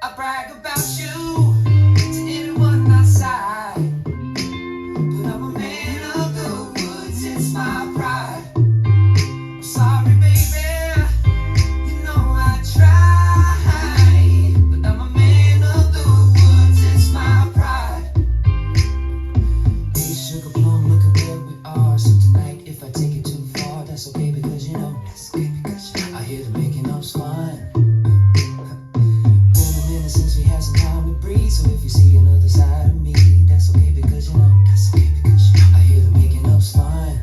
I brag about you to anyone outside, but I'm a man of the woods, it's my pride. I'm sorry, baby, you know I try, but I'm a man of the woods, it's my pride. Hey, sugar plum, look at where we are. So tonight, if I take it too far, that's okay, because you know, that's okay, because I hear the making up's fun. Since we had some time to breathe, so if you see another side of me, that's okay, because you know, that's okay, because I hear the making up's fine.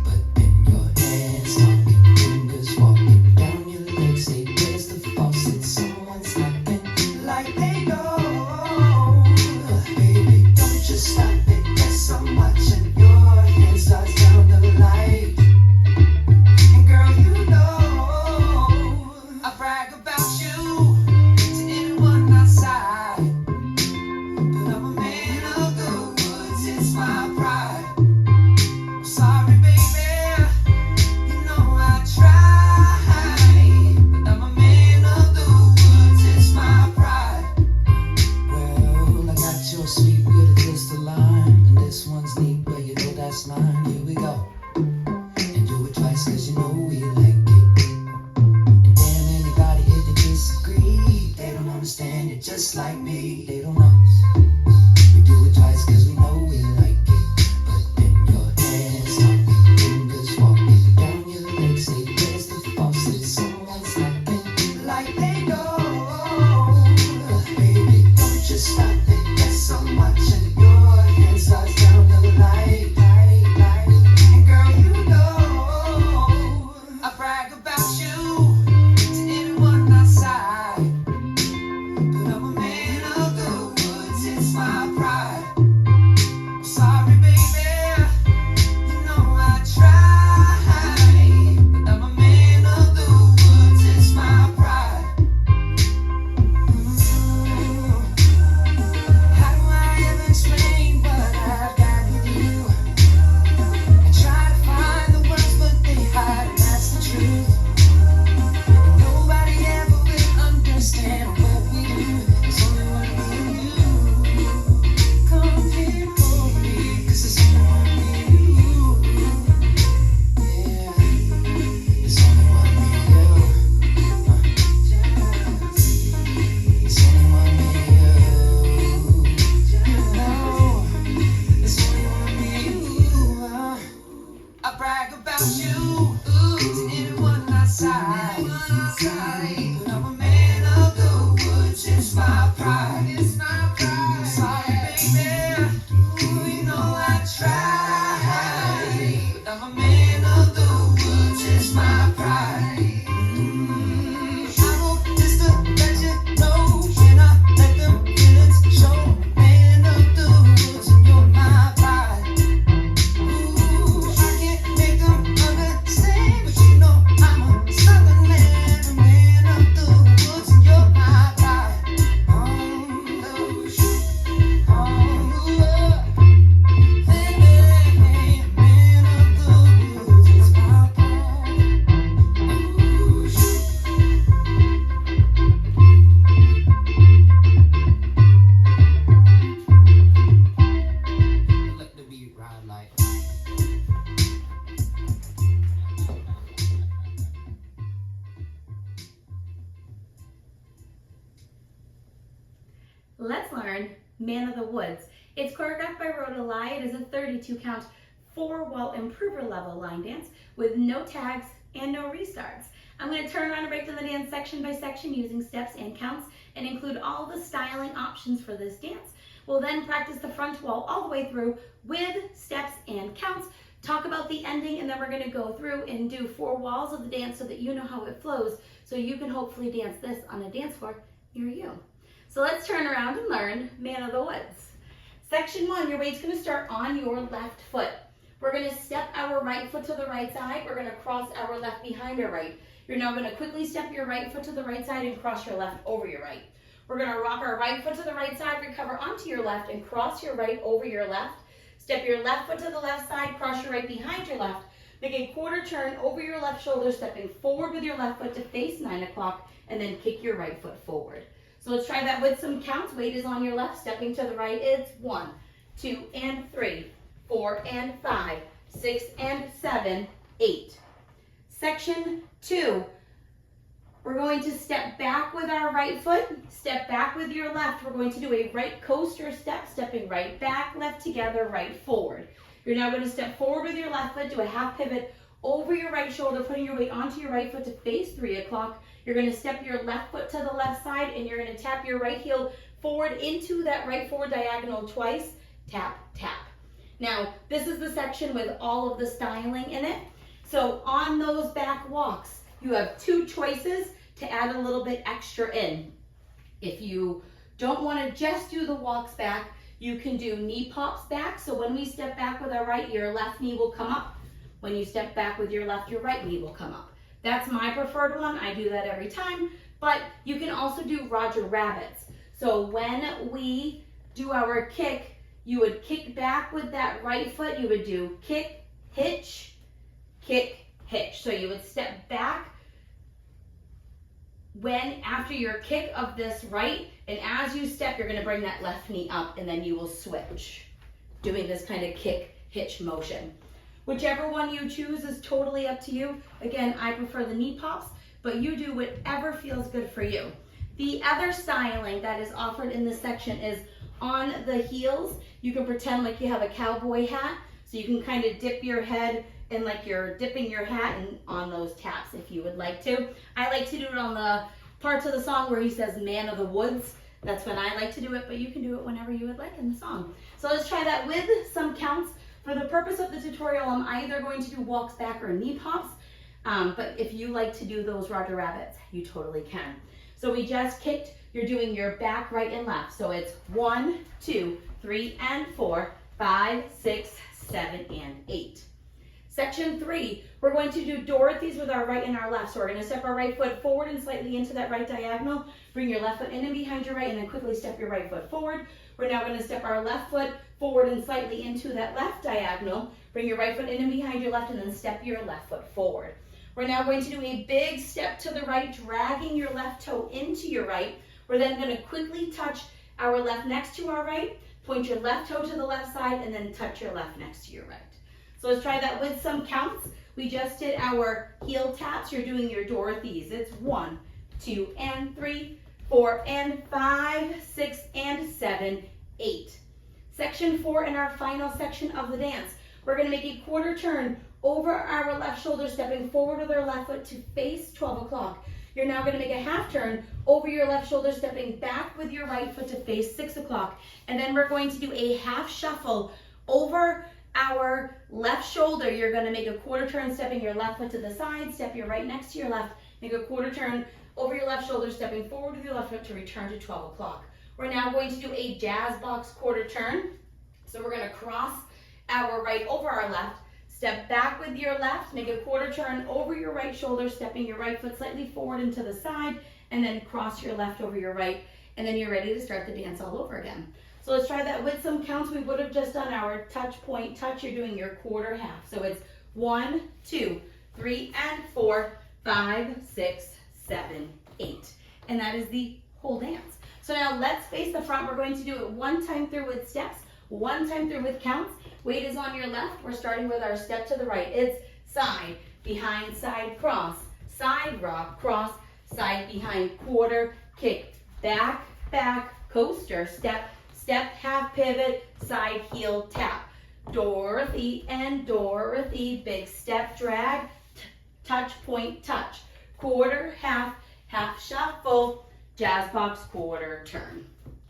But then your hands talking, fingers walking down your legs, say where's the faucet? Someone's knocking like they know. Baby, don't just stop it, yes, I'm watching. Your hands starts down the light, and girl, you know I brag about you. Just like me, they don't know. We do it twice cause we know we like it. But then your hands talking, fingers walking down your legs, say where's the faucet? Someone's knocking like they know. Baby, don't just stop it, yes, I'm watching. Your hands starts down the light, and girl, you know I brag about you to anyone outside. Let's learn Man of the Woods. It's choreographed by Rhoda Lai. It is a 32 count, 4-wall improver level line dance with no tags and no restarts. I'm going to turn around and break down the dance section by section using steps and counts and include all the styling options for this dance. We'll then practice the front wall all the way through with steps and counts, talk about the ending, and then we're going to go through and do 4 walls of the dance so that you know how it flows, so you can hopefully dance this on a dance floor near you. So let's turn around and learn Man of the Woods. Section 1, your weight's going to start on your left foot. We're going to step our right foot to the right side. We're going to cross our left behind our right. You're now going to quickly step your right foot to the right side and cross your left over your right. We're going to rock our right foot to the right side, recover onto your left, and cross your right over your left. Step your left foot to the left side, cross your right behind your left. Make a quarter turn over your left shoulder, stepping forward with your left foot to face 9 o'clock, and then kick your right foot forward. So let's try that with some counts. Weight is on your left, stepping to the right. It's 1, 2, and 3, 4, and 5, 6, and 7, 8. Section 2. We're going to step back with our right foot, step back with your left. We're going to do a right coaster step, stepping right back, left together, right forward. You're now going to step forward with your left foot, do a half pivot over your right shoulder, putting your weight onto your right foot to face 3 o'clock. You're going to step your left foot to the left side, and you're going to tap your right heel forward into that right forward diagonal twice. Tap, tap. Now, this is the section with all of the styling in it. So on those back walks, you have 2 choices to add a little bit extra in. If you don't want to just do the walks back, you can do knee pops back. So when we step back with our right, your left knee will come up. When you step back with your left, your right knee will come up. That's my preferred one. I do that every time, but you can also do Roger Rabbits. So when we do our kick, you would kick back with that right foot. You would do kick, hitch, kick, hitch. So you would step back after your kick of this right, and as you step, you're going to bring that left knee up, and then you will switch, doing this kind of kick, hitch motion. Whichever one you choose is totally up to you. Again, I prefer the knee pops, but you do whatever feels good for you. The other styling that is offered in this section is on the heels. You can pretend like you have a cowboy hat, so you can kind of dip your head and like you're dipping your hat on those taps if you would like to. I like to do it on the parts of the song where he says man of the woods. That's when I like to do it, but you can do it whenever you would like in the song. So let's try that with some counts. For the purpose of the tutorial, I'm either going to do walks back or knee pops, but if you like to do those Roger Rabbits, you totally can. So we just kicked, you're doing your back, right, and left. So it's 1, 2, 3, and 4, 5, 6, 7, and 8. Section 3, we're going to do Dorothy's with our right and our left. So we're going to step our right foot forward and slightly into that right diagonal. Bring your left foot in and behind your right, and then quickly step your right foot forward. We're now going to step our left foot forward and slightly into that left diagonal. Bring your right foot in and behind your left, and then step your left foot forward. We're now going to do a big step to the right, dragging your left toe into your right. We're then going to quickly touch our left next to our right, point your left toe to the left side, and then touch your left next to your right. So let's try that with some counts. We just did our heel taps. You're doing your Dorothy's. It's 1, 2, and 3, 4, and 5, 6, and 7, 8. Section 4 in our final section of the dance. We're going to make a quarter turn over our left shoulder, stepping forward with our left foot to face 12 o'clock. You're now going to make a half turn over your left shoulder, stepping back with your right foot to face 6 o'clock. And then we're going to do a half shuffle over our left shoulder. You're going to make a quarter turn, stepping your left foot to the side, step your right next to your left, make a quarter turn over your left shoulder, stepping forward with your left foot to return to 12 o'clock. We're now going to do a jazz box quarter turn. So we're going to cross our right over our left, step back with your left, make a quarter turn over your right shoulder, stepping your right foot slightly forward and to the side, and then cross your left over your right, and then you're ready to start the dance all over again. So let's try that with some counts. We would have just done our touch, point, touch. You're doing your quarter half. So it's 1, 2, 3, and 4, 5, 6, 7, 8. And that is the whole dance. So now let's face the front. We're going to do it one time through with steps, one time through with counts. Weight is on your left. We're starting with our step to the right. It's side, behind, side, cross, side, rock, cross, side, behind, quarter, kick, back, back, coaster, step, step, half pivot, side, heel, tap. Dorothy and Dorothy, big step, drag, touch, point, touch. Quarter, half, half shuffle, jazz box, quarter turn.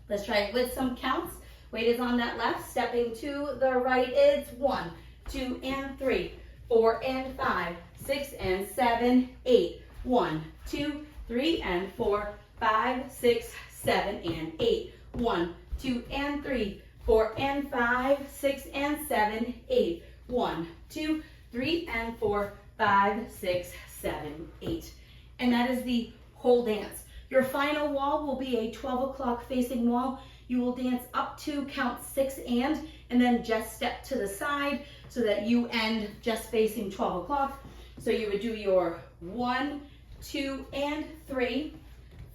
Let's try it with some counts. Weight is on that left, stepping to the right. It's 1, 2, and 3, 4, and 5, 6, and 7, 8. 1, 2, 3, and 4, 5, 6, 7, and 8. 1, 2, and 3, 4, and 5, 6, and 7, 8. 1, 2, 3, and 4, 5, 6, 7, 8. And that is the whole dance. Your final wall will be a 12 o'clock facing wall. You will dance up to count 6 and then just step to the side so that you end just facing 12 o'clock. So you would do your 1, 2, and 3,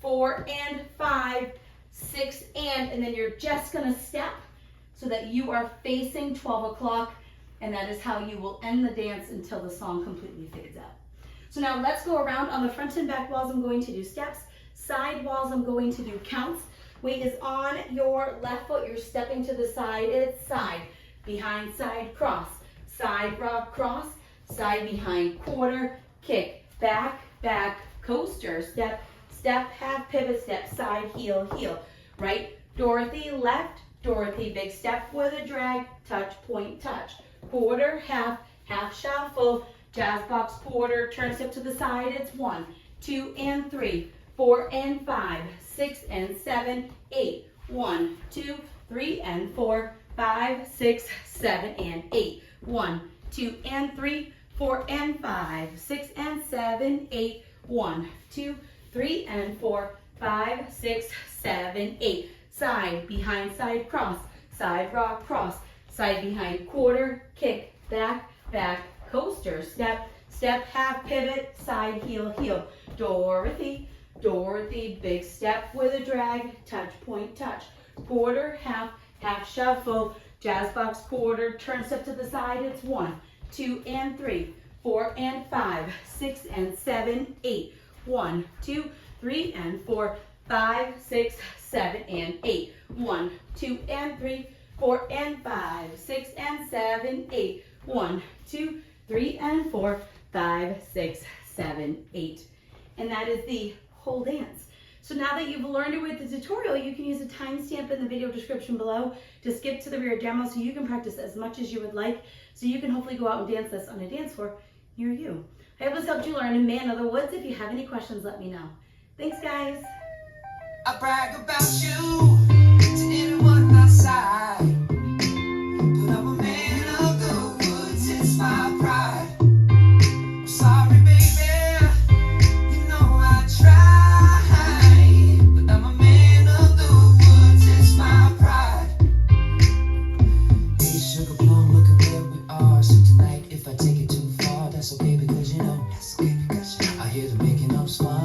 4 and 5, 6 and then you're just gonna step so that you are facing 12 o'clock, and that is how you will end the dance until the song completely fades out. So now let's go around. On the front and back walls, I'm going to do steps. Side walls, I'm going to do counts. Weight is on your left foot. You're stepping to the side. It's side, behind, side, cross. Side, rock, cross. Side, behind, quarter, kick. Back, back, coaster. Step, step, half pivot, step, side, heel, heel. Right, Dorothy, left, Dorothy, big step with a drag, touch, point, touch. Quarter, half, half shuffle. Jazz box, quarter, turn step to the side. It's 1, 2, and 3, 4 and 5, 6 and 7, 8. 1, 2, 3 and 4, 5, 6, 7 and 8. 1, 2 and 3, 4 and 5, 6 and 7, 8. 1, 2, 3 and 4, 5, 6, 7, 8. Side, behind, side, cross. Side, rock, cross. Side, behind, quarter, kick. Back, back, coaster. Step, step, half pivot, side, heel, heel. Dorothy, Dorothy, big step with a drag, touch, point, touch. Quarter, half, half shuffle. Jazz box, quarter, turn step to the side. It's 1, 2 and 3, 4 and 5, 6 and 7, 8. 1, 2, 3 and 4, 5, 6, 7 and 8. 1, 2 and 3, 4 and 5, 6 and 7, 8. 1, 2, 3 and 4, 5, 6, 7, 8. And that is the whole dance. So now that you've learned it with the tutorial, you can use a timestamp in the video description below to skip to the rear demo so you can practice as much as you would like, so you can hopefully go out and dance this on a dance floor near you. I hope this helped you learn Man of the Woods. If you have any questions, let me know. Thanks, guys. I brag about you to anyone outside, but I'm a man of the woods, it's my pride. I'm sorry, baby, you know I try, but I'm a man of the woods, it's my pride. Hey, sugar plum, look at where we are. So tonight, if I take it too far, that's okay, because you know, I hear the making up's fun.